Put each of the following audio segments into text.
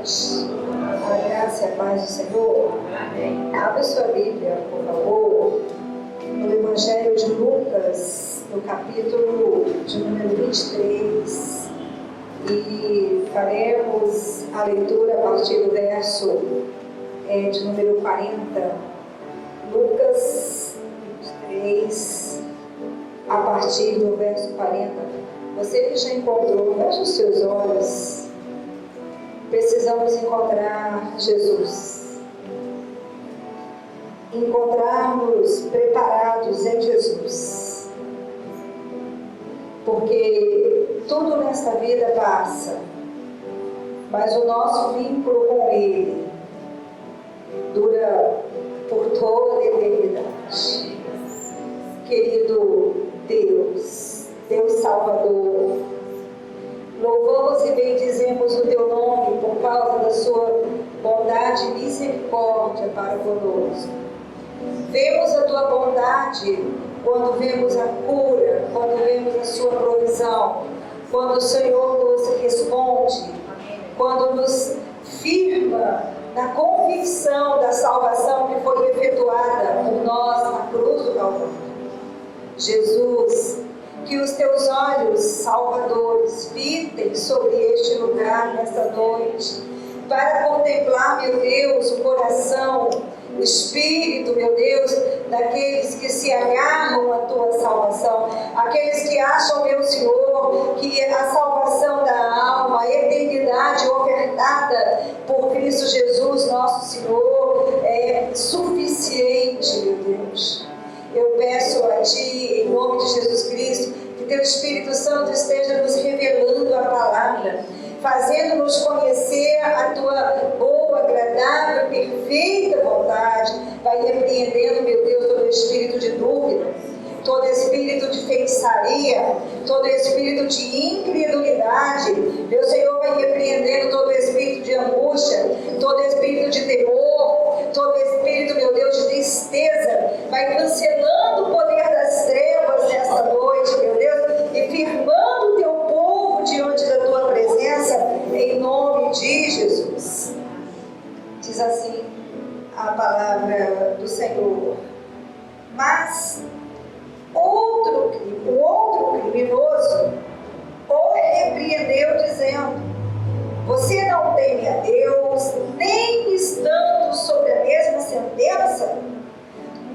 noite. A graça e a paz do Senhor. Amém. Abra sua Bíblia, por favor, no Evangelho de Lucas, no capítulo de número 23, e faremos a leitura a partir do verso de número 40. Lucas 23, a partir do verso 40. Você que já encontrou, feche os seus olhos. Precisamos encontrar Jesus. Encontrarmos preparados em Jesus. Porque tudo nesta vida passa, mas o nosso vínculo com Ele dura por toda a eternidade. Querido Deus, Deus Salvador, louvamos e bendizemos o Teu nome por causa da Sua bondade e misericórdia para conosco. Vemos a Tua bondade quando vemos a cura, quando vemos a Sua provisão, quando o Senhor nos responde, quando nos firma na convicção da salvação que foi efetuada por nós na cruz do Calvário. Jesus, que os Teus olhos salvadores fitem sobre este lugar nesta noite, para contemplar, meu Deus, o coração, o espírito, meu Deus, daqueles que se agarram à Tua salvação, aqueles que acham, meu Senhor, que a salvação da alma, a eternidade ofertada por Cristo Jesus, nosso Senhor, é suficiente, meu Deus. Eu peço a Ti, em nome de Jesus Cristo, que Teu Espírito Santo esteja nos revelando a palavra, fazendo-nos conhecer a Tua boa, agradável, perfeita vontade. Vai repreendendo, meu Deus, todo espírito de dúvida, todo espírito de feitiçaria, todo espírito de incredulidade. Meu Senhor vai repreendendo todo espírito de angústia, todo espírito de temor, todo espírito, meu Deus, de tristeza. Vai cancelando o poder das trevas nesta noite, meu Deus, e firmando o Teu povo diante da Tua presença, em nome de Jesus. Diz assim a palavra do Senhor: mas o outro criminoso o repreendeu, dizendo: você não teme a Deus, nem estando sobre a mesma sentença?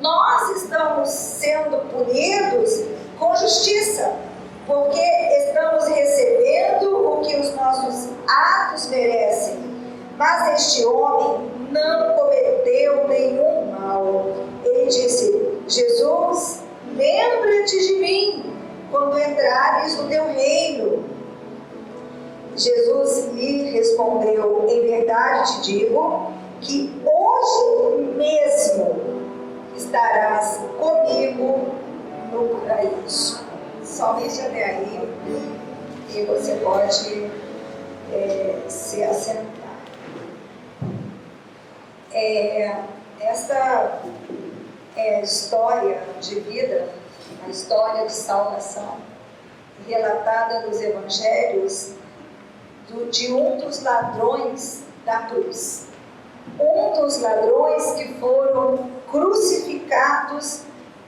Nós estamos sendo punidos com justiça, porque estamos recebendo o que os nossos atos merecem. Mas este homem não cometeu nenhum mal. Ele disse: Jesus, lembra-te de mim quando entrares no Teu reino. Jesus lhe respondeu: em verdade te digo que hoje mesmo estarás comigo no paraíso. Somente até aí, e você pode se assentar. Esta é a história de vida, a história de salvação, relatada nos evangelhos de um dos ladrões da cruz. Um dos ladrões que foram crucificados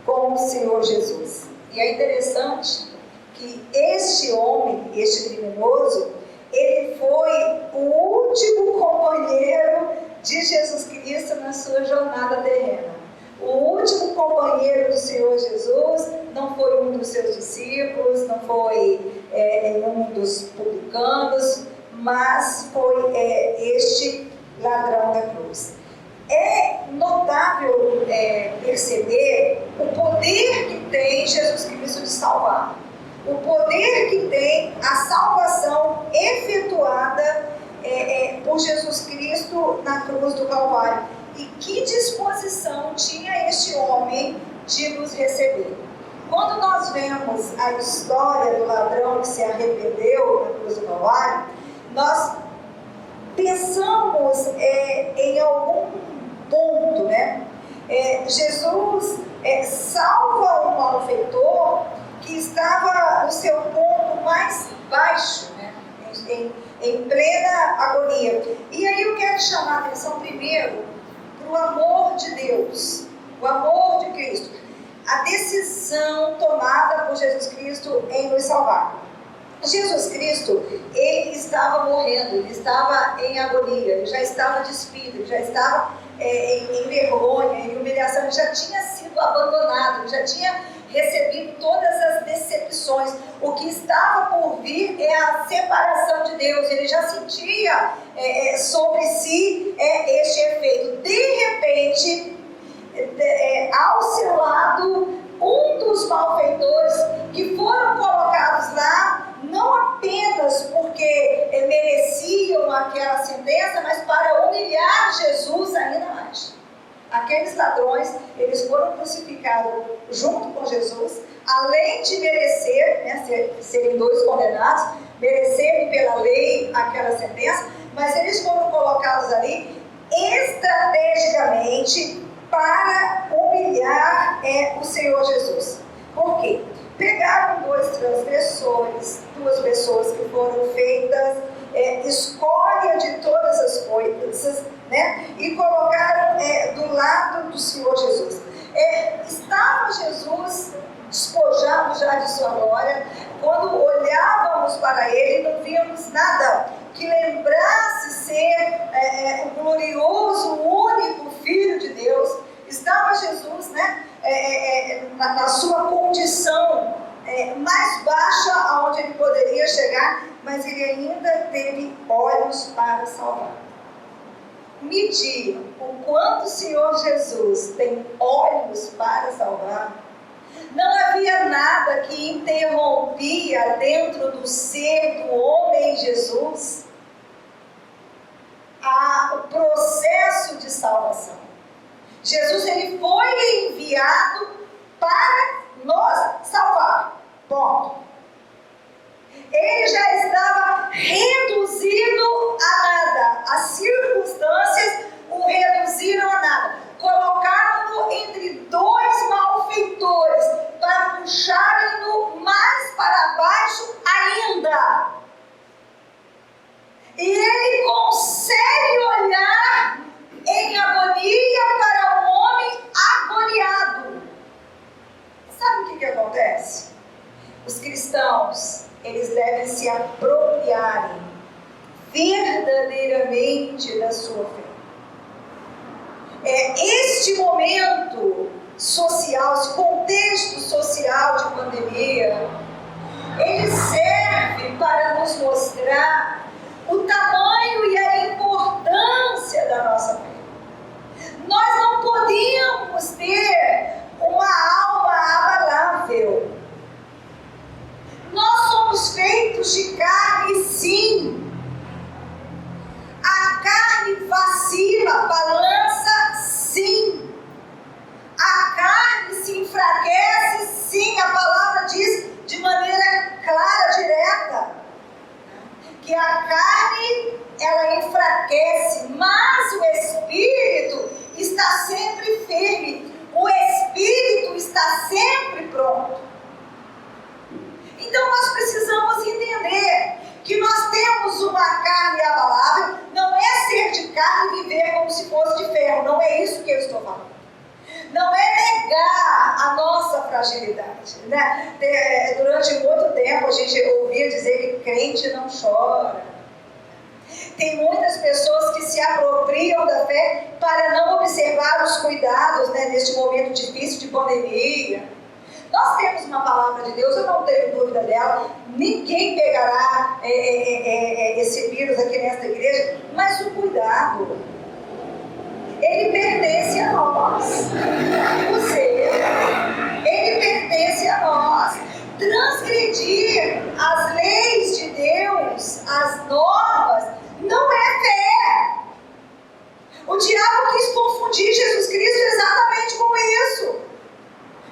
com o Senhor Jesus. E é interessante que este homem, este criminoso, ele foi o último companheiro de Jesus Cristo na sua jornada terrena. O último companheiro do Senhor Jesus não foi um dos seus discípulos, não foi nenhum dos publicanos, mas foi este ladrão da cruz. É notável perceber o poder que tem Jesus Cristo de salvar, o poder que tem a salvação efetuada por Jesus Cristo na cruz do Calvário. E que disposição tinha este homem de nos receber. Quando nós vemos a história do ladrão que se arrependeu na cruz do Calvário, nós pensamos em algum ponto, né? Jesus salva um malfeitor que estava no seu ponto mais baixo, né? Em plena agonia. E a o amor de Cristo, a decisão tomada por Jesus Cristo em nos salvar. Jesus Cristo, ele estava morrendo, ele estava em agonia, ele já estava despido, ele já estava em vergonha, em humilhação, ele já tinha sido abandonado, ele já tinha recebido todas as decepções. O que estava por vir é a separação de Deus. Ele já sentia sobre si este efeito. De repente, ao seu lado, um dos malfeitores que foram colocados lá, não apenas porque mereciam aquela sentença, mas para humilhar Jesus ainda mais. Aqueles ladrões, eles foram crucificados junto com Jesus, além de merecer, né, serem dois condenados, merecerem pela lei aquela sentença, mas eles foram colocados ali estrategicamente para humilhar o Senhor Jesus. Por quê? Pegaram dois transgressores, duas pessoas que foram feitas escória de todas as coisas, né? E colocaram do lado do Senhor Jesus. Estava Jesus despojado já de sua glória. Quando olhávamos para ele, não víamos nada que lembrasse ser o glorioso, único Filho de Deus. Estava Jesus, né, na sua condição mais baixa aonde ele poderia chegar, mas ele ainda teve olhos para salvar. Me diga o quanto o Senhor Jesus tem olhos para salvar. Não havia nada que interrompia dentro do ser do homem Jesus o processo de salvação. Jesus, ele foi enviado para nos salvar. Ponto. Ele já estava reduzido a nada. As circunstâncias o reduziram a nada. Colocaram-no entre dois malfeitores para puxarem-no mais para baixo ainda. E ele consegue olhar em agonia para um homem agoniado. Sabe o que acontece? Os cristãos, eles devem se apropriarem verdadeiramente da sua fé. Este momento social, esse contexto social de pandemia, ele serve para nos mostrar o tamanho e a importância da nossa fé. Nós não podíamos ter uma alma abalável. Nós somos feitos de carne, sim. A carne vacila, balança, sim. A carne se enfraquece, sim. A palavra diz de maneira clara, direta, que a carne, ela enfraquece, mas o Espírito está sempre firme. O Espírito está sempre pronto. Então nós precisamos entender que nós temos uma carne abalável. Não é ser de carne e viver como se fosse de ferro. Não é isso que eu estou falando. Não é negar a nossa fragilidade, né? Durante muito tempo a gente ouvia dizer que crente não chora. Tem muitas pessoas que se apropriam da fé para não observar os cuidados, né, neste momento difícil de pandemia. Nós temos uma palavra de Deus, eu não tenho dúvida dela. Ninguém pegará esse vírus aqui nesta igreja, mas o cuidado, ele pertence a nós. O ser, ele pertence a nós. Transgredir as leis de Deus, as normas, não é fé. O diabo quis confundir Jesus Cristo exatamente com isso.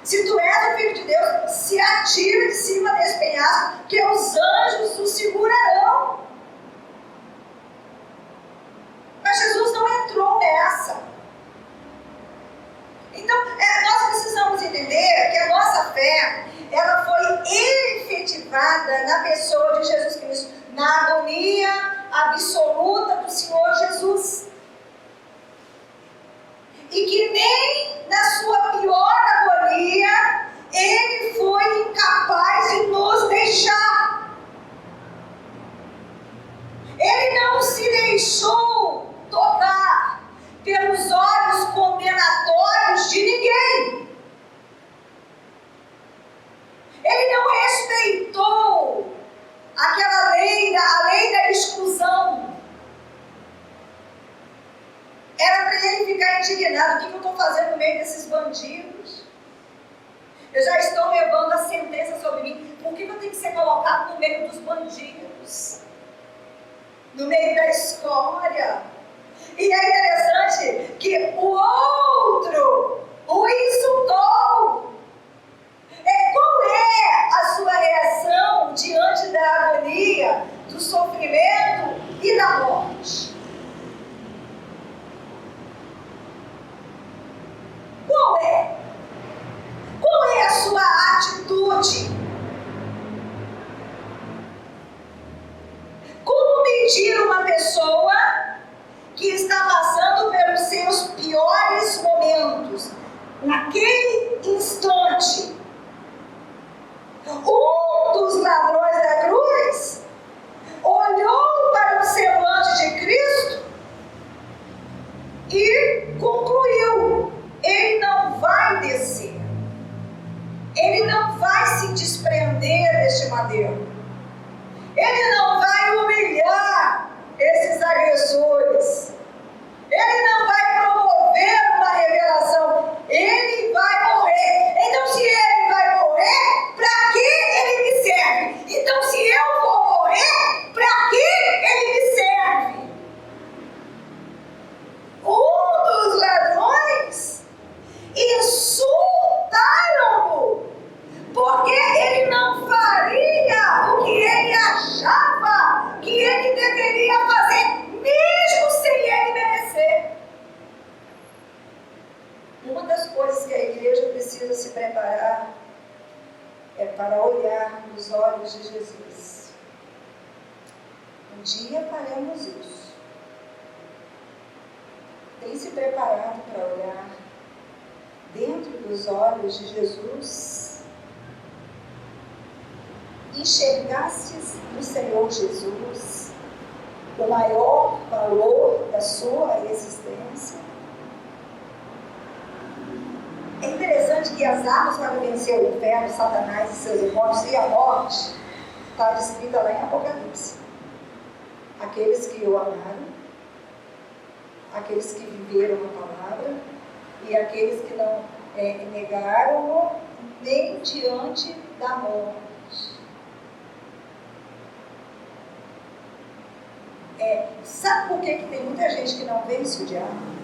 Se tu és o Filho de Deus, se atira de cima desse penhasco, que os anjos o segurarão. Mas Jesus não entrou nessa. Então, nós precisamos entender que a nossa fé, ela foi efetivada na pessoa de Jesus Cristo, na agonia absoluta do Senhor Jesus. E que nem na sua Era para ele ficar indignado. O que eu estou fazendo no meio desses bandidos? Eu já estou levando a sentença sobre mim. Por que eu tenho que ser colocado no meio dos bandidos? No meio da história? E é interessante que o outro o insultou. Qual é a sua reação diante da agonia, do sofrimento e da morte? Qual é? Qual é a sua atitude? Como medir uma pessoa que está passando pelos seus piores momentos, naquele instante? Um dos ladrões da cruz olhou para o semblante de Cristo e concluiu: ele não vai descer, ele não vai se desprender deste madeiro, ele não vai humilhar esses agressores, ele não vai promover uma revelação, ele vai morrer. Então, se ele vai morrer, para que ele me serve? Então, se eu vou morrer, para que ele me serve? Um dos ladrões insultaram-no, porque ele não faria o que ele achava que ele deveria fazer, mesmo sem ele merecer. Uma das coisas que a igreja precisa se preparar é para olhar nos olhos de Jesus. Um dia faremos isso. Tem se preparado para olhar dentro dos olhos de Jesus? Enxergastes no Senhor Jesus o maior valor da sua existência? É interessante que as armas para vencer o inferno, Satanás e seus irmãos e a morte, está descrita lá em Apocalipse. Aqueles que o amaram, aqueles que viveram a palavra e aqueles que não negaram-o nem diante da morte. Sabe por que tem muita gente que não vence o diabo?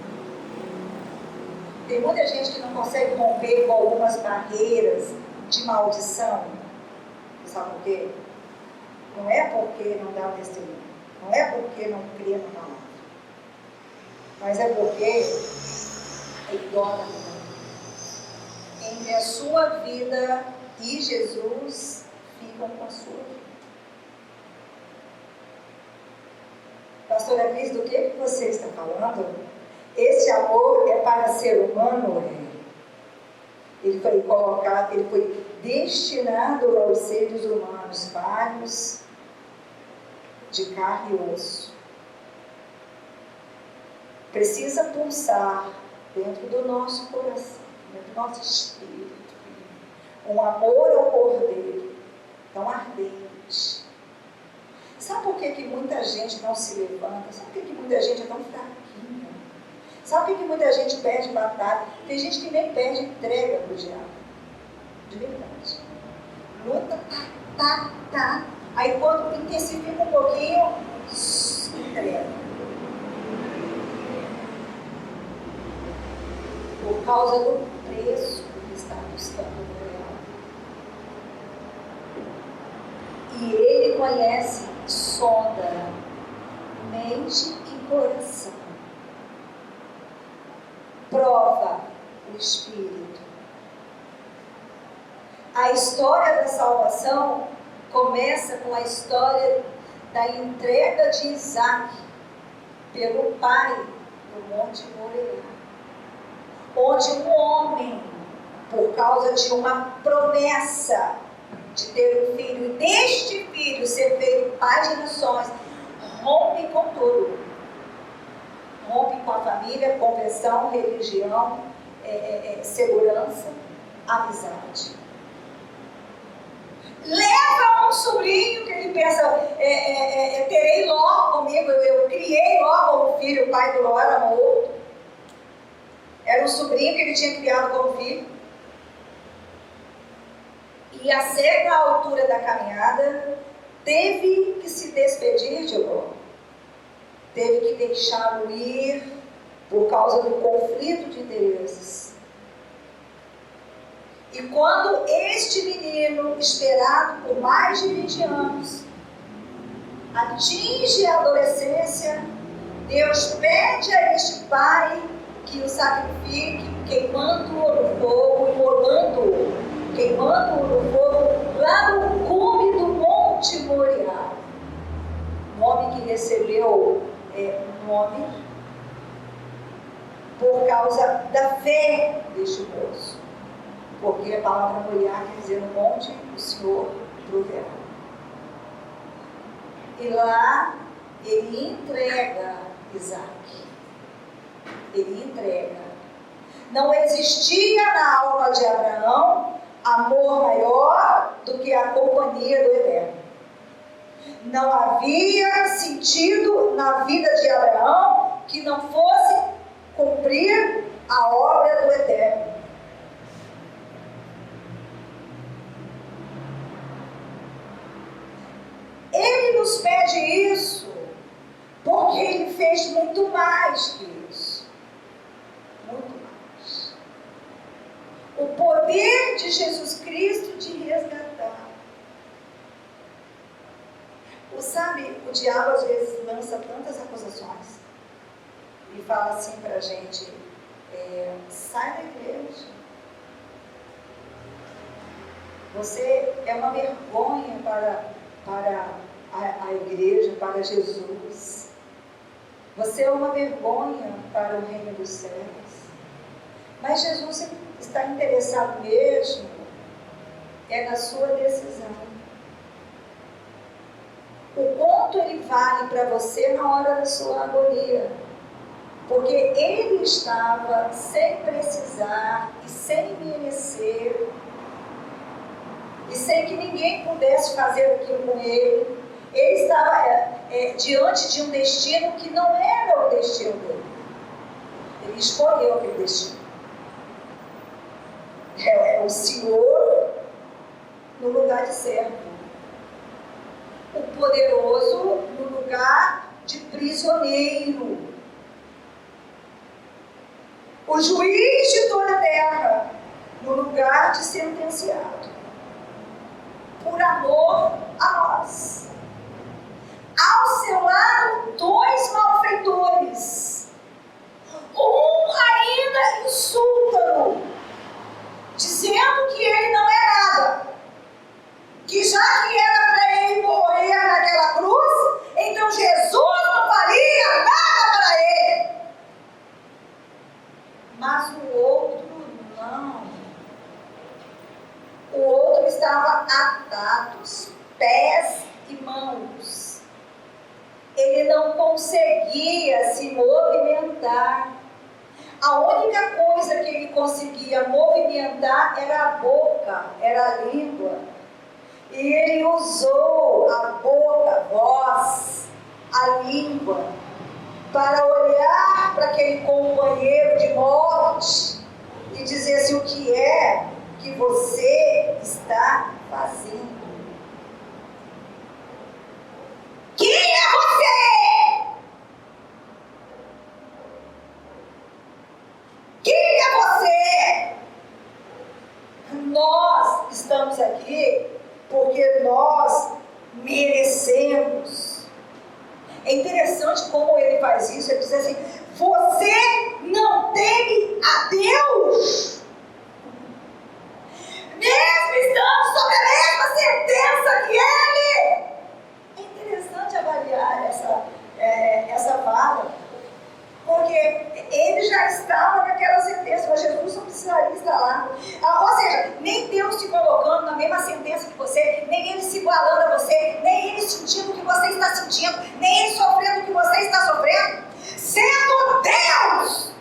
Tem muita gente que não consegue romper com algumas barreiras de maldição. Sabe por quê? Não é porque não dá o testemunho, não é porque não crê na palavra, mas é porque é idólatra. Entre a sua vida e Jesus ficam com a sua vida. Pastora Crhys, do que você está falando? Esse amor é para ser humano, ele foi colocado, ele foi destinado aos seres humanos, vários, de carne e osso. Precisa pulsar dentro do nosso coração, dentro do nosso espírito, um amor ao Cordeiro tão ardente. Sabe por que muita gente não se levanta? Sabe por que muita gente é tão fraquinha? Sabe por que muita gente perde batalha? Tem gente que nem perde entrega para o diabo. De verdade. Luta, tá. Aí quando intensifica um pouquinho, entrega. Por causa do preço que está buscando por ela. E ele conhece, sonda mente e coração. Prova o Espírito. A história da salvação começa com a história da entrega de Isaac pelo pai no Monte Moriá, onde um homem, por causa de uma promessa de ter um filho, e deste filho ser feito pai de nações, rompe com tudo. Rompe com a família, conversão, religião, segurança, amizade. Leva um sobrinho que ele pensa, terei Ló comigo, eu criei Ló como filho, o pai do Ló era morto. Era um sobrinho que ele tinha criado como filho. E a certa altura da caminhada, teve que se despedir de Ló. Teve que deixá-lo ir por causa do conflito de interesses. E quando este menino, esperado por mais de 20 anos, atinge a adolescência, Deus pede a este pai que o sacrifique, queimando-o no fogo, imolando-o, queimando-o no fogo, lá no cume do Monte Moriá. Nome que recebeu nome por causa da fé deste moço. Porque a palavra Moriá quer dizer no monte, o Senhor proverá. E lá ele entrega Isaac. Ele entrega. Não existia na alma de Abraão amor maior do que a companhia do Eterno. Não havia sentido na vida de Abraão que não fosse cumprir a obra do Eterno. Ele nos pede isso porque ele fez muito mais que isso. Muito mais. O poder de Jesus Cristo de resgatar. Sabe, o diabo às vezes lança tantas acusações e fala assim pra gente, sai da igreja. Você é uma vergonha para a igreja, para Jesus. Você é uma vergonha para o reino dos céus. Mas Jesus está interessado mesmo na sua decisão. O quanto ele vale para você na hora da sua agonia. Porque ele estava sem precisar e sem merecer, e sem que ninguém pudesse fazer aquilo com ele. Ele estava diante de um destino que não era o destino dele. Ele escolheu aquele destino. É o Senhor no lugar de servo. O poderoso no lugar de prisioneiro. O juiz de toda a terra no lugar de sentenciado. Por amor a nós. Ao seu lado, 2 malfeitores. Um ainda insulta-no, dizendo que ele não é nada. Que já que era para ele morrer naquela cruz, então Jesus não valia nada para ele. Mas o outro não. O outro estava atados, pés e mãos. Ele não conseguia se movimentar. A única coisa que ele conseguia movimentar era a boca, era a língua. E ele usou a boca, a voz, a língua, para olhar para aquele companheiro de morte e dizer assim: o que é que você está fazendo? Quem é você? Quem é você? Nós estamos aqui porque nós merecemos. É interessante como ele faz isso. Ele diz assim: você não teme a Deus? Mesmo estando sob a mesma sentença que ele. É interessante avaliar essa fala, porque ele já estava naquela sentença, mas Jesus não precisaria estar lá. Ou seja, nem Deus se colocando na mesma sentença que você, nem ele se igualando a você, nem ele sentindo o que você está sentindo, nem ele sofrendo o que você está sofrendo, sendo Deus.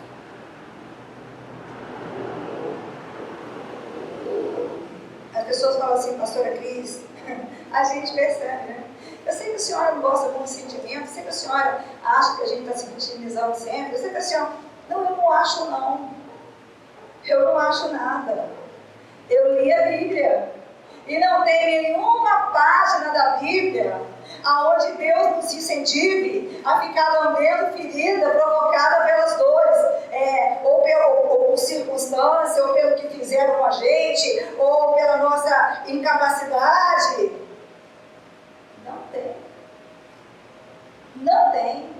As pessoas falam assim: Pastora Crhys, a gente percebe, né? Eu sei que a senhora não gosta de algum sentimento, eu sei que a senhora acha que a gente está se vitimizando sempre, eu sei que a senhora... Não, eu não acho não. Eu não acho nada. Eu li a Bíblia e não tem nenhuma página da Bíblia aonde Deus nos incentive a ficar lambendo ferida provocada pelas dores, ou por circunstância, ou pelo que fizeram com a gente, ou pela nossa incapacidade. Não tem. Não tem.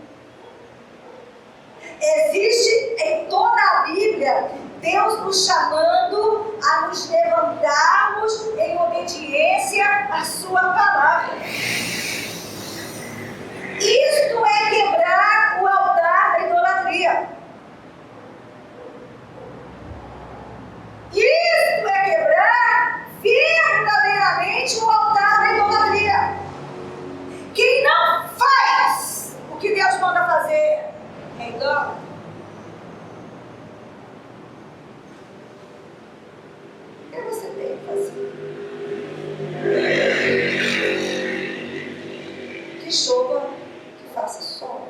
Existe em toda a Bíblia Deus nos chamando a nos levantarmos em obediência à sua palavra. Isto é quebrar o altar da idolatria. Isto é quebrar verdadeiramente o altar da idolatria. Quem não faz o que Deus manda fazer é idólatra. O que você tem que fazer? Que chova, que faça sol.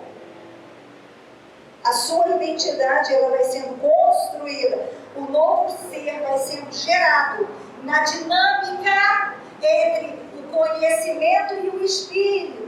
A sua identidade ela vai sendo construída. O novo ser vai sendo gerado na dinâmica entre o conhecimento e o espírito.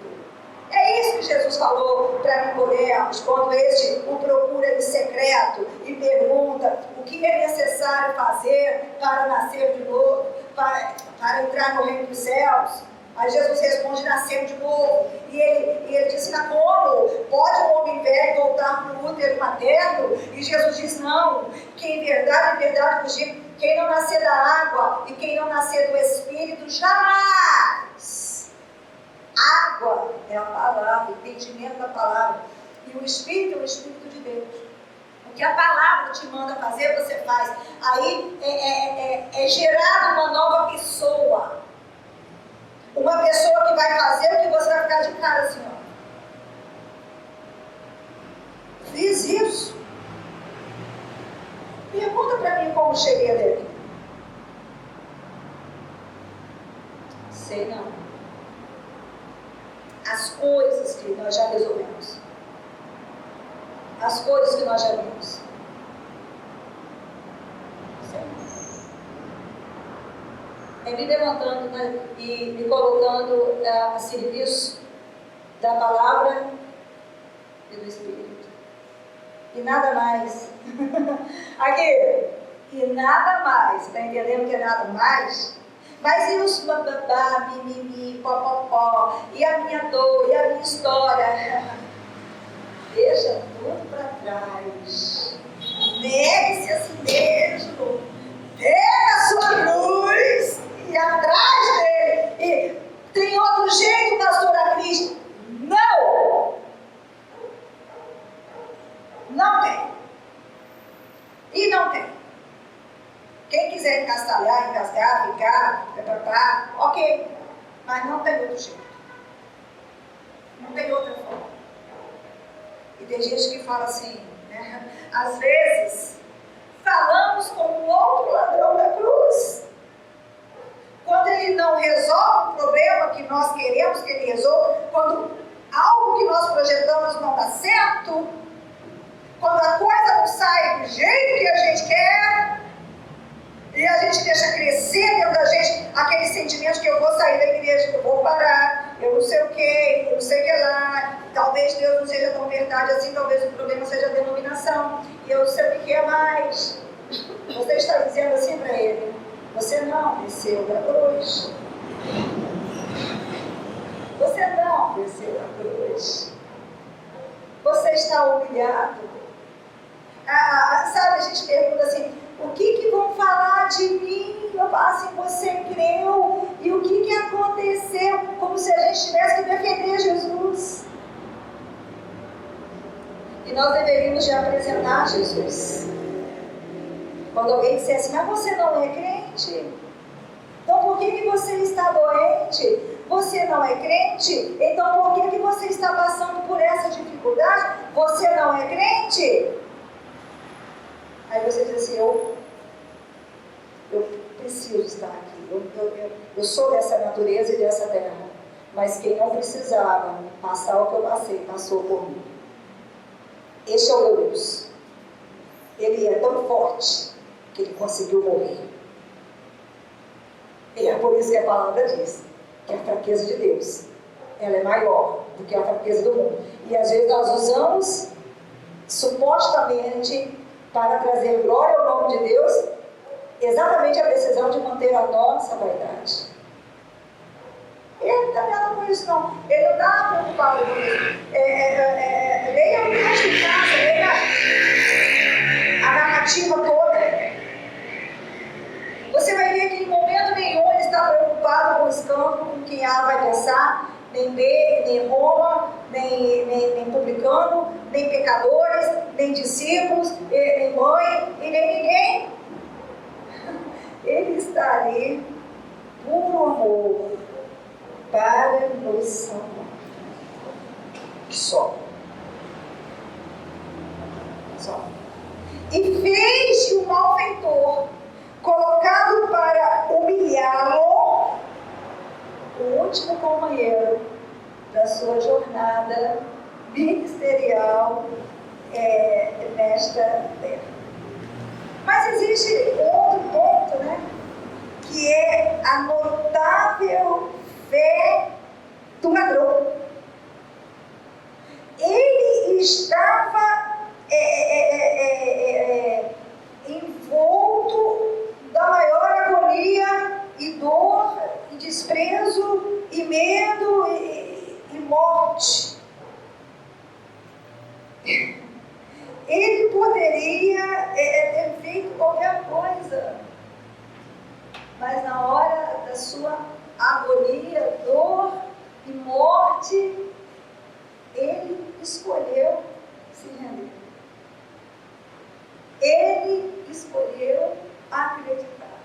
É isso que Jesus falou para Nicodemos, quando este o procura em secreto e pergunta o que é necessário fazer para nascer de novo, para entrar no reino dos céus. Aí Jesus responde, nascer de novo. E ele disse, mas como? Pode um homem velho voltar para o útero materno? E Jesus diz, não, que em verdade vos digo, quem não nascer da água e quem não nascer do Espírito, jamais. Água é a palavra, o entendimento da palavra. E o Espírito é o Espírito de Deus. O que a palavra te manda fazer, você faz. Aí é gerada uma nova pessoa. Uma pessoa que vai fazer o que você vai ficar de cara assim, ó. Fiz isso. Pergunta para mim como cheguei dele. Sei não. As coisas que nós já resolvemos. As coisas que nós já vimos. Sei não. É me levantando, né, e me colocando a serviço da palavra e do Espírito. E nada mais. Aqui, e nada mais. Está entendendo que é nada mais? Mas e os bababá, mimimi, popopó, e a minha dor, e a minha história? Deixa tudo para trás. Negue-se a si mesmo. Pega a sua cruz e atrás dele. E tem outro jeito, pastora Crhys? Não! Não tem. E não tem. Quem quiser encastalhar, encasgar, ficar, ok. Mas não tem outro jeito. Não tem outra forma. E tem gente que fala assim, né? Às vezes, falamos com o outro ladrão da cruz. Quando ele não resolve o problema que nós queremos que ele resolva, quando algo que nós projetamos não dá certo, quando a coisa não sai do jeito que a gente quer, e a gente deixa crescer dentro da gente aquele sentimento que eu vou sair da igreja, que eu vou parar, eu não sei o que, eu não sei o que lá, talvez Deus não seja tão verdade assim, talvez o problema seja a denominação, e eu não sei o que é mais. Você está dizendo assim para ele, você não desceu da cruz. Você não desceu da cruz. Você está humilhado. Sabe, a gente pergunta assim, o que vão falar de mim? Eu falo assim, você creu? E o que aconteceu? Como se a gente tivesse que defender Jesus. E nós deveríamos de apresentar Jesus. Quando alguém disser assim, mas você não é crente? Então por que você está doente? Você não é crente? Então por que você está passando por essa dificuldade? Você não é crente? Aí você diz assim, eu preciso estar aqui, eu sou dessa natureza e dessa terra, mas quem não precisava passar o que eu passei, passou por mim. Este é o meu Deus. Ele é tão forte que ele conseguiu morrer. E é por isso que a palavra diz que a fraqueza de Deus, ela é maior do que a fraqueza do mundo. E às vezes nós usamos, supostamente, para trazer glória ao nome de Deus, exatamente a decisão de manter a nossa vaidade. Ele não está nada com isso, não. Ele não está preocupado com isso. Leia o resto de casa, leia a narrativa toda. Você vai ver que em momento nenhum ele está preocupado com o escândalo, com quem A vai pensar, nem B, nem Roma, nem publicano, nem pecadores, nem discípulos, nem mãe, e nem ninguém. Ele está ali por amor para nos salvar. Só. E fez o malfeitor, colocado para humilhá-lo, o último companheiro da sua jornada ministerial nesta terra. Mas existe outro ponto, né? Que é a notável fé do ladrão. Ele estava envolto da maior agonia e dor e desprezo e medo e morte. Ele poderia ter feito qualquer coisa, mas na hora da sua agonia, dor e morte, ele escolheu se render. Ele escolheu acreditar.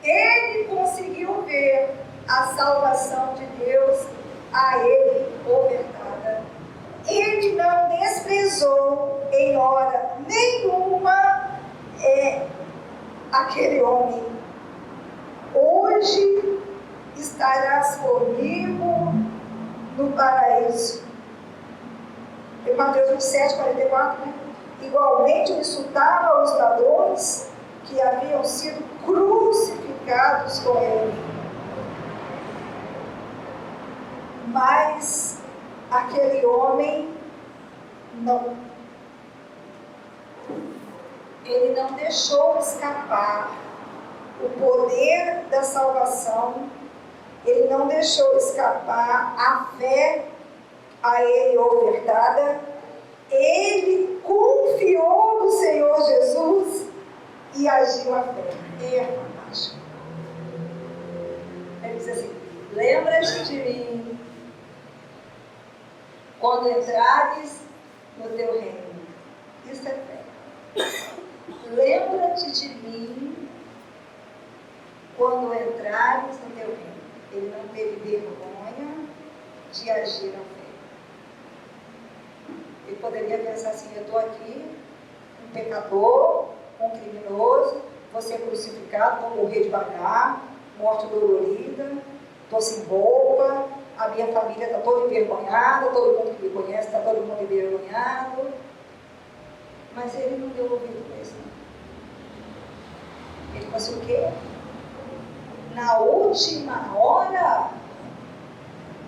Ele conseguiu ver a salvação de Deus a ele ofertada. Ele não desprezou em hora nenhuma aquele homem. Hoje estarás comigo no paraíso. Em Mateus 27, 44, né? Igualmente insultava os ladrões que haviam sido crucificados com ele. Mas aquele homem não. Ele não deixou escapar o poder da salvação. Ele não deixou escapar a fé a ele ofertada. Ele confiou no Senhor Jesus e agiu a fé. É fantástico. Ele diz assim: lembra-te de mim quando entrares no teu reino. Isso é fé. Lembra-te de mim quando entrares no teu reino. Ele não teve vergonha de agir a fé. Ele poderia pensar assim: eu estou aqui, um pecador, um criminoso, vou ser crucificado, vou morrer devagar, morte dolorida, estou sem roupa, a minha família está toda envergonhada, todo mundo que me conhece está todo mundo envergonhado. Mas ele não deu ouvido para isso. Ele falou assim: o quê? Na última hora,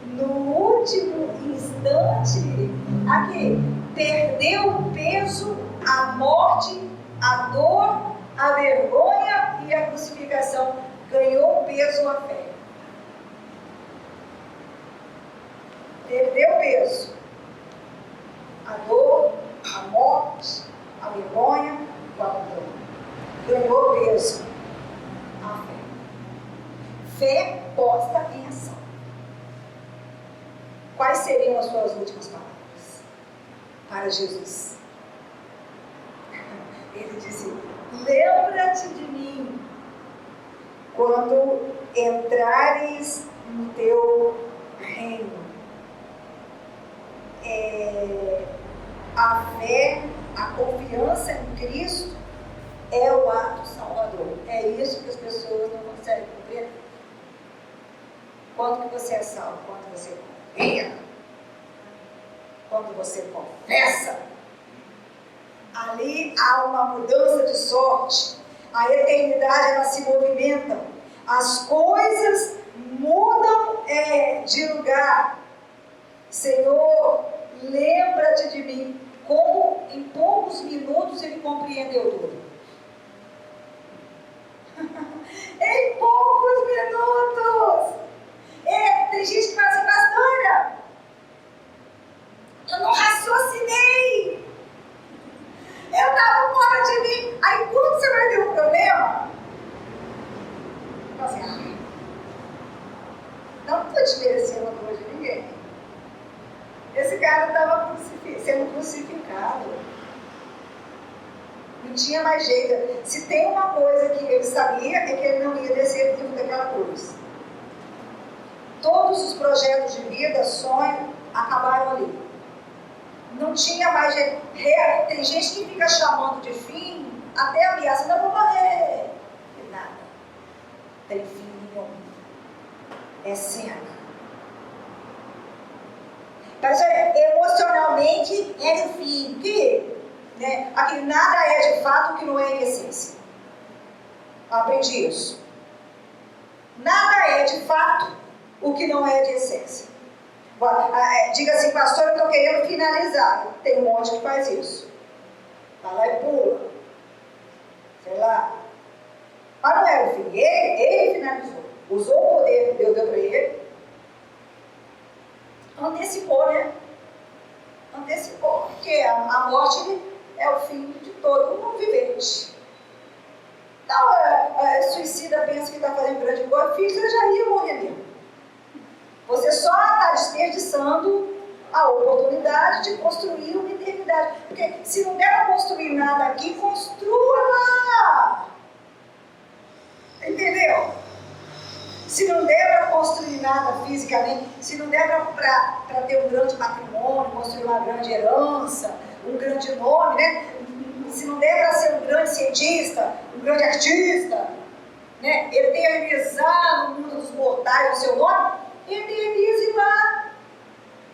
no último instante, aqui, perdeu o peso, a morte, a dor, a vergonha e a crucificação. Ganhou peso a fé. Perdeu peso. A dor, a morte, a vergonha, o abandono. Ganhou peso a fé. Fé posta em ação. Quais seriam as suas últimas palavras para Jesus? Ele disse: lembra-te de mim quando entrares no teu reino. A fé, a confiança em Cristo é o ato salvador. É isso que as pessoas não conseguem compreender. Quando que você é salvo? Quando você confia. Quando você confessa. Ali há uma mudança de sorte. A eternidade, ela se movimenta. As coisas mudam de lugar. Senhor, lembra-te de mim. Como em poucos minutos ele compreendeu tudo. Em poucos minutos. Tem gente que fala assim, pastora, eu não raciocinei. Eu estava fora de mim. Aí quando você vai ter um problema, fala assim, não estou desmerecendo a dor de ninguém. Esse cara estava sendo crucificado. Não tinha mais jeito. Se tem uma coisa que ele sabia, é que ele não ia descer vivo daquela cruz. Todos os projetos de vida, sonho, acabaram ali. Não tinha mais jeito. Tem gente que fica chamando de fim, até ameaça, não vou morrer. E nada. Tem fim nenhum. É cena. Mas emocionalmente é o fim. Que, né? Aqui nada é de fato o que não é em essência. Aprendi isso. Nada é de fato o que não é de essência. Diga assim, pastor, eu estou querendo finalizar. Tem um monte que faz isso. Vai lá e pula. Sei lá. Mas não era o fim. Ele finalizou. Usou o poder que Deus deu para ele. Antecipou, né? Antecipou. Porque a morte é o fim de todo mundo vivente. Então, suicida pensa que está fazendo grande coisa. Filho, você já ia morrer mesmo. Você só está desperdiçando a oportunidade de construir uma eternidade. Porque se não der para construir nada aqui, construa lá. Entendeu? Se não der para construir nada fisicamente, se não der para ter um grande patrimônio, construir uma grande herança, um grande nome, né? Se não der para ser um grande cientista, um grande artista, né? Eternizar no mundo dos mortais o seu nome, eternize lá.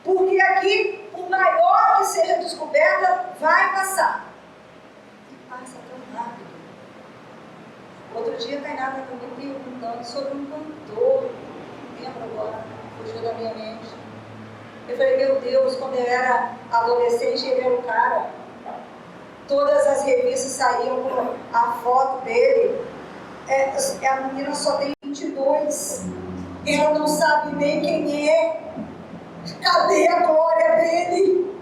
Porque aqui, por maior que seja a descoberta, vai passar. E passa tão rápido. Outro dia, a Tainá estava me perguntando sobre um cantor. Não lembro agora, fugiu da minha mente. Eu falei, meu Deus, quando eu era adolescente, ele era o cara. Todas as revistas saíam com a foto dele. A menina só tem 22. Ela não sabe nem quem é. Cadê a glória dele?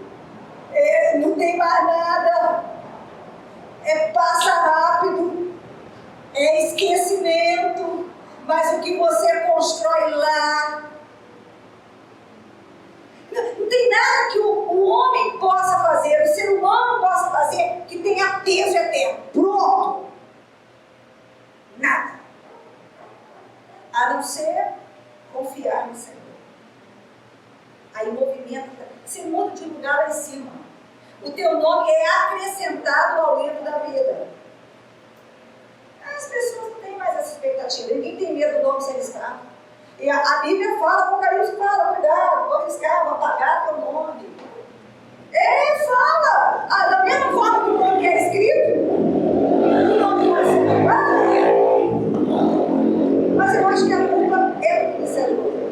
Não tem mais nada. Passa rápido. É esquecimento. Mas o que você constrói lá. Não tem nada que o homem possa fazer, o ser humano possa fazer, que tenha peso eterno. Pronto. Nada. A não ser confiar no Senhor. Aí movimenta, você muda de lugar lá em cima. O teu nome é acrescentado ao livro da vida. As pessoas não têm mais essa expectativa. Ninguém tem medo do nome ser escrito. E a Bíblia fala, o Apocalipse fala, cuidado, vou arriscar, vou apagar teu nome. Fala! Da mesma forma que o nome que é escrito, o nome vai ser apagado. Mas eu acho que a culpa é do Ministério do Louvor.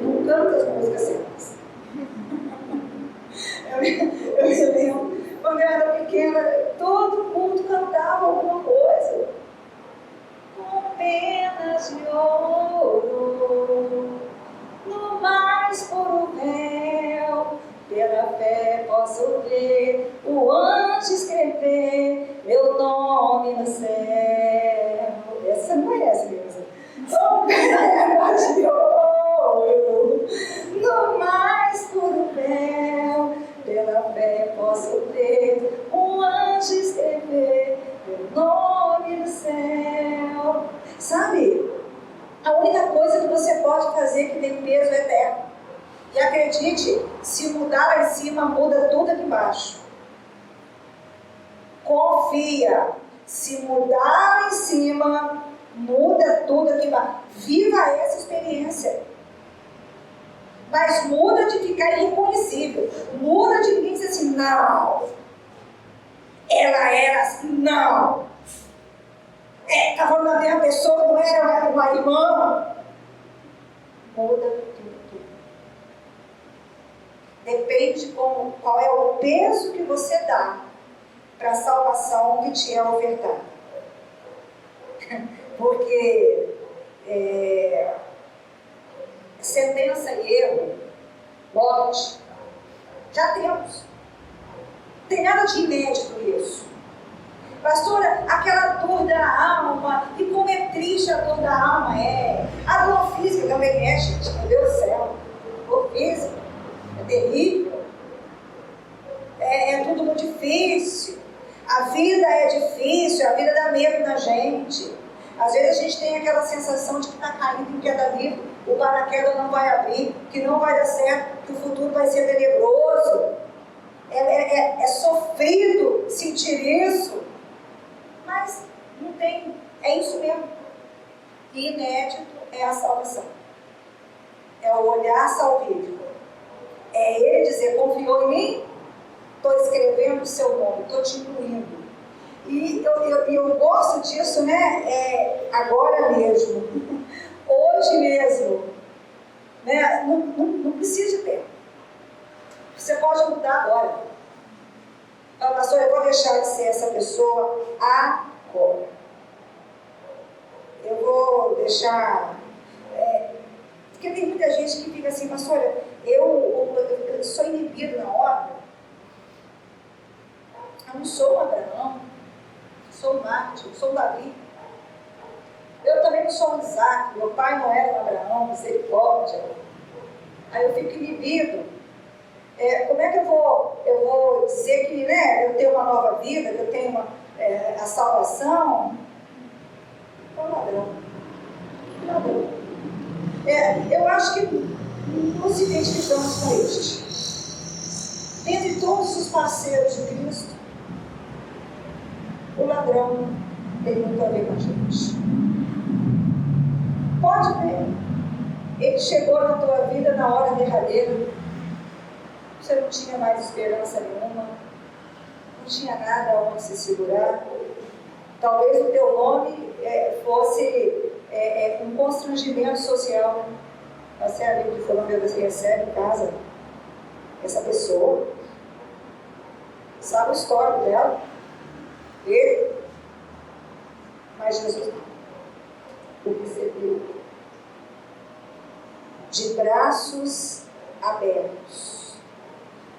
Não canta as músicas certas. Eu me lembro, quando eu era pequena, todo mundo cantava alguma coisa. Com penas de ouro, no mais puro véu, pela fé posso ver o anjo escrever meu nome no céu. Essa não é essa mesmo. Com penas de ouro, no mais puro véu, pela fé posso ver o anjo escrever meu nome no céu. Sabe? A única coisa que você pode fazer que tem peso é eterno. E acredite, se mudar lá em cima, muda tudo aqui embaixo. Confia. Se mudar lá em cima, muda tudo aqui embaixo. Viva essa experiência. Mas muda de ficar irreconhecível. Muda de dizer assim, não. conhece? Não. Está falando da mesma pessoa, não era uma irmã? Muda tudo. Depende de qual é o peso que você dá para a salvação que te é ofertada. Porque sentença e erro, morte, já temos. Não tem nada de inédito isso. Pastora, aquela dor da alma, e como é triste a dor da alma, a dor física também gente, meu Deus do céu, dor física, é terrível, é tudo muito difícil, a vida é difícil, a vida dá medo na gente, às vezes a gente tem aquela sensação de que está caindo em queda livre, o paraquedas não vai abrir, que não vai dar certo, que o futuro vai ser tenebroso, é sofrido sentir isso, mas não tem, é isso mesmo. E inédito é a salvação. É o olhar salvífico. É ele dizer, confiou em mim? Estou escrevendo o seu nome, estou te incluindo. E eu gosto disso, né? Agora mesmo. Hoje mesmo. Né? Não precisa de tempo. Você pode mudar agora. Então, pastor, eu vou deixar de ser essa pessoa agora. Eu vou deixar... porque tem muita gente que fica assim, pastor, eu sou inibido na obra. Eu não sou um Abraão, sou um Marte, sou um Davi. Eu também não sou um Isaac, meu pai não era um Abraão, misericórdia. Aí eu fico inibido. Como é que eu vou dizer que, né, eu tenho uma nova vida, que eu tenho a salvação? É um ladrão. Eu acho que nos identificamos com este. Dentre todos os parceiros de Cristo, o ladrão tem muito a ver com a gente. Pode ver. Ele chegou na tua vida na hora derradeira. Você não tinha mais esperança nenhuma, não tinha nada onde se segurar. Talvez o teu nome fosse um constrangimento social. Você é amigo de fulano, você recebe em casa essa pessoa, sabe o histórico dela, ele, mas Jesus o recebeu de braços abertos.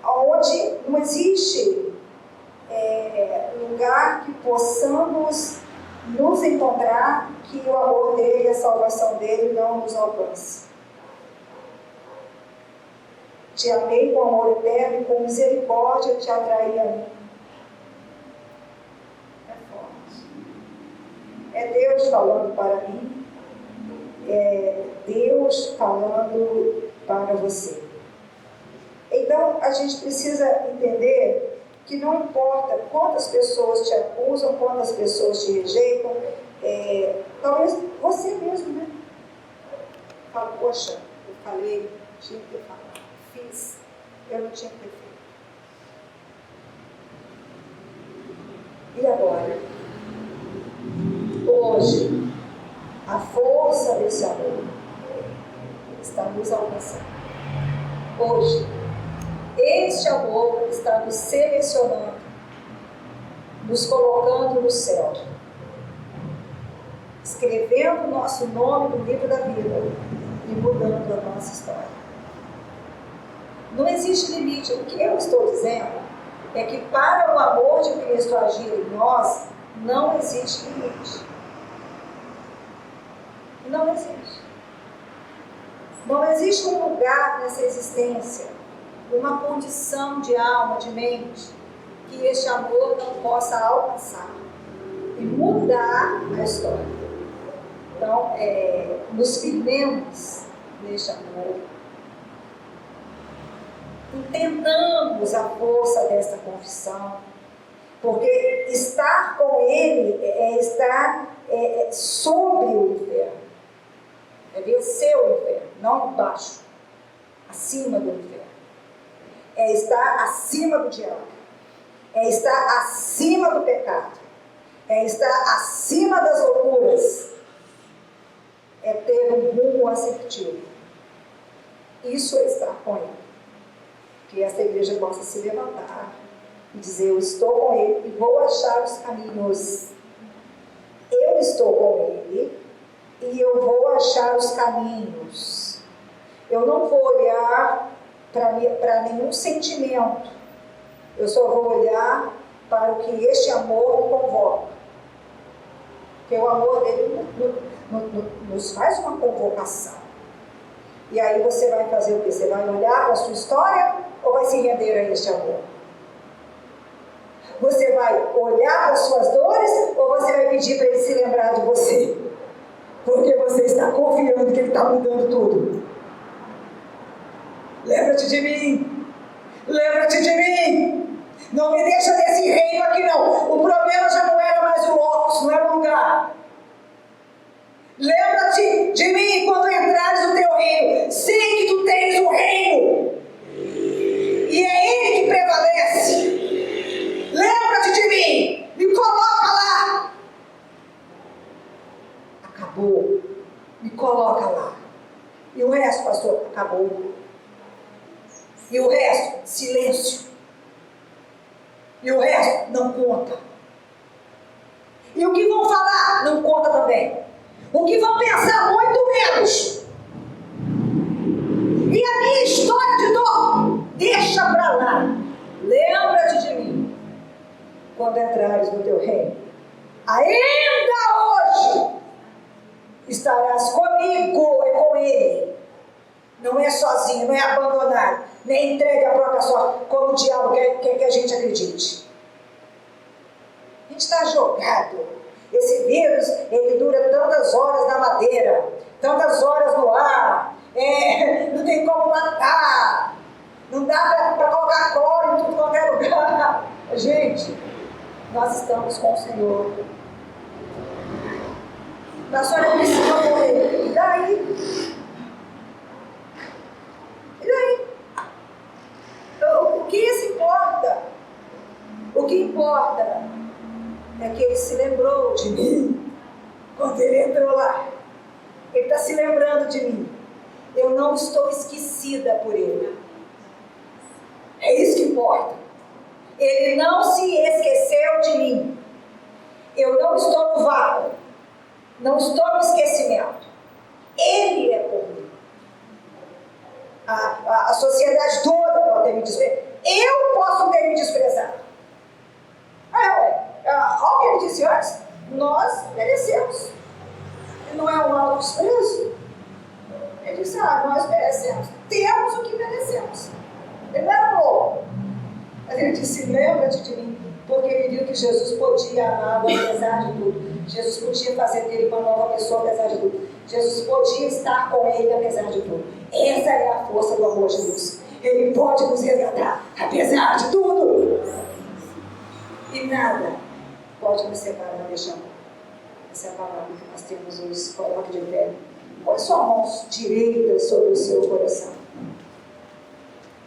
Onde não existe lugar que possamos nos encontrar que o amor dele, a salvação dele não nos alcance. Te amei com amor eterno e com misericórdia te atraí a mim. É forte. É Deus falando para mim, é Deus falando para você. Então, a gente precisa entender que não importa quantas pessoas te acusam, quantas pessoas te rejeitam, talvez você mesmo, né? Fala, poxa, eu falei, tinha que ter falado, fiz, eu não tinha que ter feito. E agora? Hoje, a força desse amor está nos alcançando. Hoje, este amor está nos selecionando, nos colocando no céu, escrevendo o nosso nome no livro da vida e mudando a nossa história. Não existe limite. O que eu estou dizendo é que para o amor de Cristo agir em nós, não existe limite. Não existe. Não existe um lugar nessa existência, uma condição de alma, de mente, que este amor não possa alcançar e mudar a história. Então, nos firmemos neste amor, entendamos a força desta confissão, porque estar com Ele é estar sobre o inferno, é vencer o inferno, não embaixo, acima do inferno. É estar acima do diabo. é estar acima do pecado, é estar acima das loucuras, é ter um rumo assertivo. Isso é estar com Ele. Que esta igreja possa se levantar e dizer: eu estou com Ele e vou achar os caminhos. Eu estou com Ele e eu vou achar os caminhos. Eu não vou olhar para nenhum sentimento. Eu só vou olhar para o que este amor me convoca. Porque o amor dele nos faz uma convocação. E aí você vai fazer o quê? Você vai olhar para a sua história ou vai se render a este amor? Você vai olhar para as suas dores ou você vai pedir para ele se lembrar de você? Porque você está confiando que ele está mudando tudo. Lembra-te de mim. Lembra-te de mim. Não me deixa nesse reino aqui não. O problema já não era mais o locus, não era o lugar. Lembra-te de mim quando entrares no teu reino. Sei que tu tens um reino. E é ele que prevalece. Lembra-te de mim. Me coloca lá. Acabou. Me coloca lá. E o resto, pastor? Acabou. E o resto? Silêncio. E o resto? Não conta. E o que vão falar? Não conta também. O que vão pensar? Muito menos. E a minha história de dor? Deixa pra lá. Lembra-te de mim quando entrares no teu reino. Ainda hoje estarás comigo e com ele. Não é sozinho, não é abandonado, nem entregue a própria sorte, como o diabo quer que a gente acredite. A gente está jogado. Esse vírus, ele dura tantas horas na madeira, tantas horas no ar, não tem como matar, não dá para colocar cloro em tudo quanto é lugar. Gente, nós estamos com o Senhor. Pastora, precisa morrer. E daí? E daí? O que isso importa? O que importa é que ele se lembrou de mim quando ele entrou lá. Ele está se lembrando de mim. Eu não estou esquecida por ele. É isso que importa. Ele não se esqueceu de mim. Eu não estou no vácuo. Não estou no esquecimento. Ele é por mim. A sociedade toda pode ter me desprezado. Eu posso ter me desprezado. Olha o que ele disse antes. Nós merecemos. Não é um auto-desprezo. Ele disse: nós merecemos. Temos o que merecemos. Ele não era louco. Mas ele disse: lembra-te de mim. Porque ele viu que Jesus podia amá-lo apesar de tudo. Jesus podia fazer dele uma nova pessoa apesar de tudo. Jesus podia estar com ele apesar de tudo. Essa é a força do amor de Deus. Ele pode nos resgatar apesar de tudo. E nada pode nos separar deste amor. Essa é a palavra que nós temos hoje. Coloque de pé. Põe sua mão direita sobre o seu coração.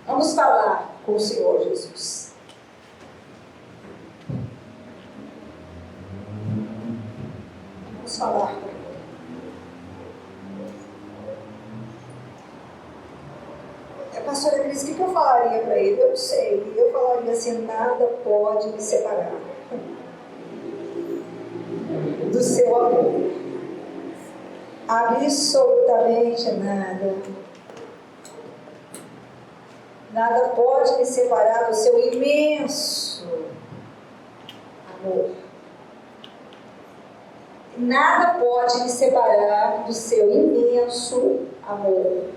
Vamos falar com o Senhor Jesus. Vamos falar com Ele. Pastora Crhys, o que eu falaria para ele? Eu não sei. Eu falaria assim: nada pode me separar do seu amor. Absolutamente nada. Nada pode me separar do seu imenso amor. Nada pode me separar do seu imenso amor.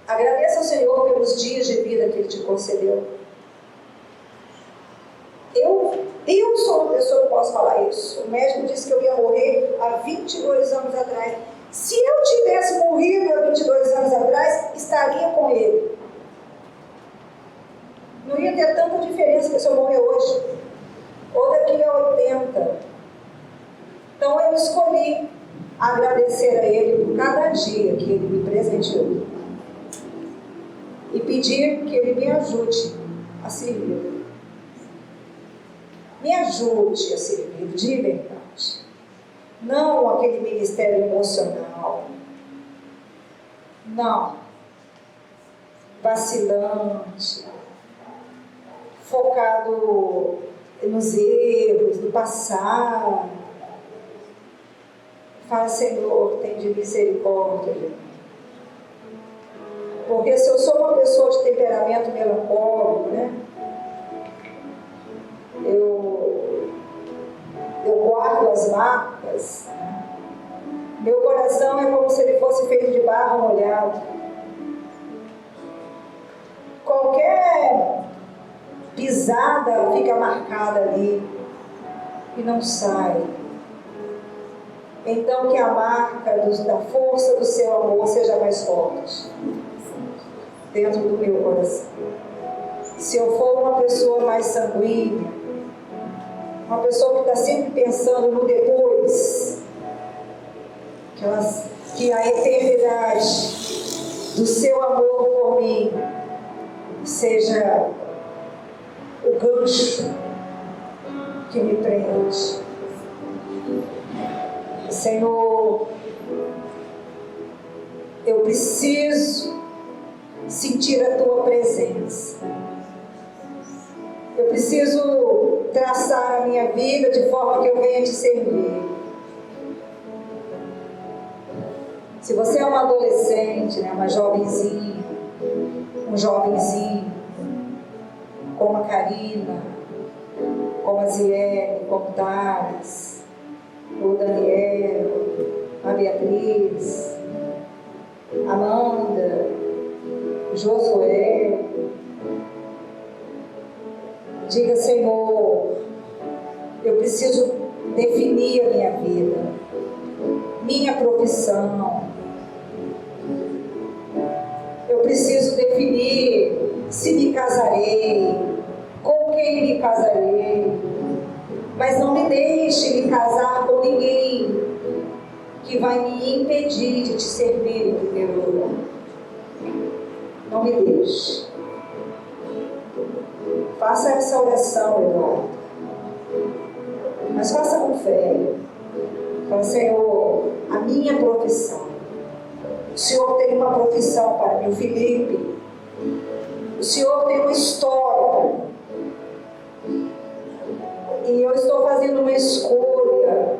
Agradeça ao Senhor pelos dias de vida que Ele te concedeu. Eu sou uma pessoa que posso falar isso. O médico disse que eu ia morrer há 22 anos atrás. Se eu tivesse morrido há 22 anos atrás, estaria com Ele. Não ia ter tanta diferença que se eu morrer hoje, ou daqui a 80. Então eu escolhi agradecer a Ele por cada dia que Ele me presenteou. E pedir que Ele me ajude a servir. Me ajude a servir de verdade. Não aquele ministério emocional. Não. Vacilante. Focado nos erros do passado. Fala, Senhor, tem de misericórdia de mim. Porque se eu sou uma pessoa de temperamento melancólico, né? Eu guardo as marcas. Meu coração é como se ele fosse feito de barro molhado. Qualquer pisada fica marcada ali e não sai. Então que a marca da força do seu amor seja mais forte dentro do meu coração. Se eu for uma pessoa mais sanguínea, uma pessoa que está sempre pensando no depois, que a eternidade do seu amor por mim seja o gancho que me prende. Senhor, eu preciso sentir a Tua presença. Eu preciso traçar a minha vida de forma que eu venha te servir. Se você é uma adolescente, né, uma jovenzinha, um jovenzinho, como a Karina, como a Ziele, como o Thales, o Daniel, a Beatriz, a Amanda, o Josué, diga, Senhor, eu preciso definir a minha vida, minha profissão. Eu preciso definir se me casarei, com quem me casarei. Mas não me deixe me casar com ninguém que vai me impedir de te servir em primeiro lugar. Não me deixe. Faça essa oração, Eduardo. Mas faça com fé. Fala, Senhor, a minha profissão. O Senhor tem uma profissão para mim, o Felipe. O Senhor tem uma história para mim. E eu estou fazendo uma escolha.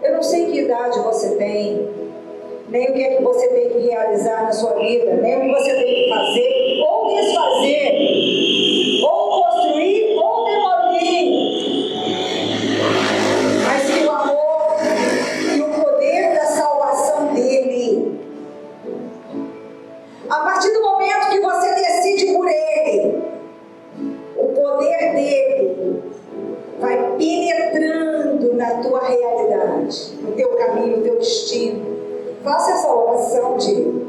Eu não sei que idade você tem, nem o que é que você tem que realizar na sua vida, nem o que você tem que fazer, ou desfazer, ou construir, ou demolir. Mas que o amor e o poder da salvação dele, a partir do momento que você decide por ele, o poder dele vai penetrando na tua realidade, no teu caminho, no teu destino. Faça essa oração de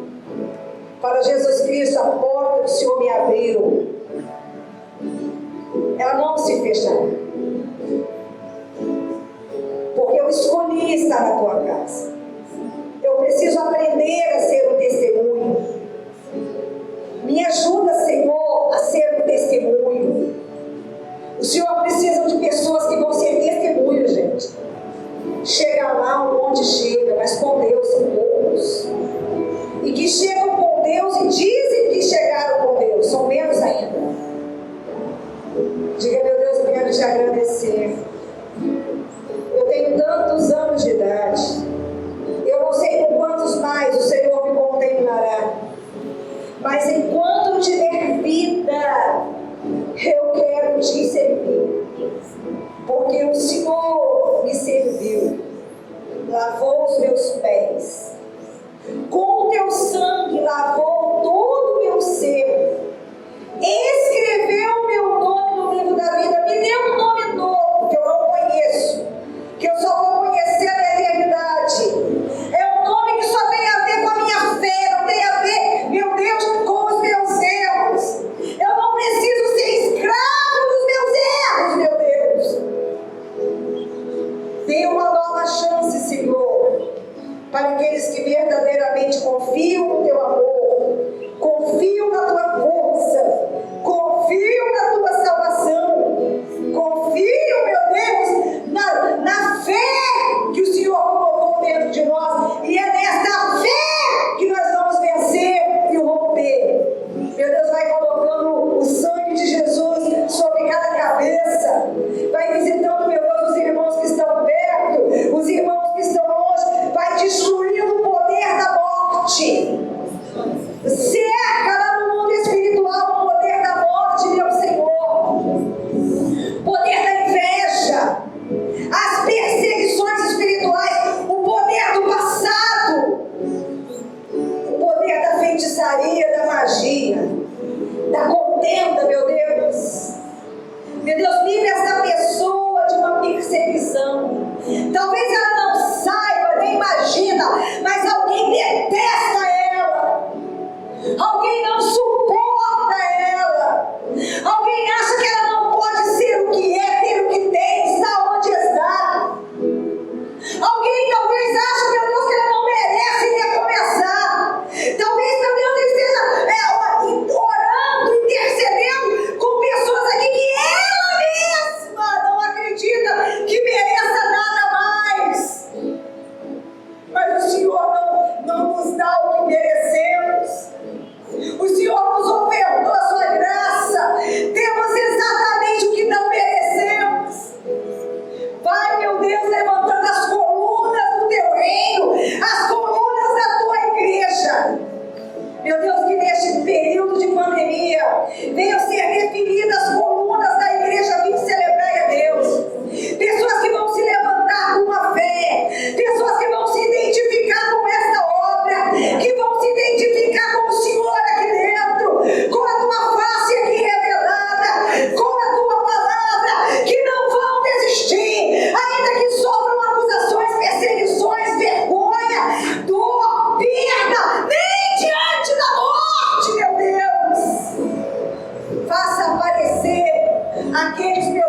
para Jesus Cristo, a porta que o Senhor me abriu, ela não se fechará, porque eu escolhi estar na tua casa. Eu preciso aprender a ser um testemunho. Me ajuda, Senhor, a ser um testemunho. O Senhor precisa de pessoas que vão ser testemunhos, gente. Chega lá onde chega, mas com Deus são poucos. E que chegam com Deus e dizem que chegaram com Deus, são menos ainda. Diga, meu Deus, eu quero te agradecer. Eu tenho tantos anos de idade. Eu não sei com quantos mais o Senhor me aqueles,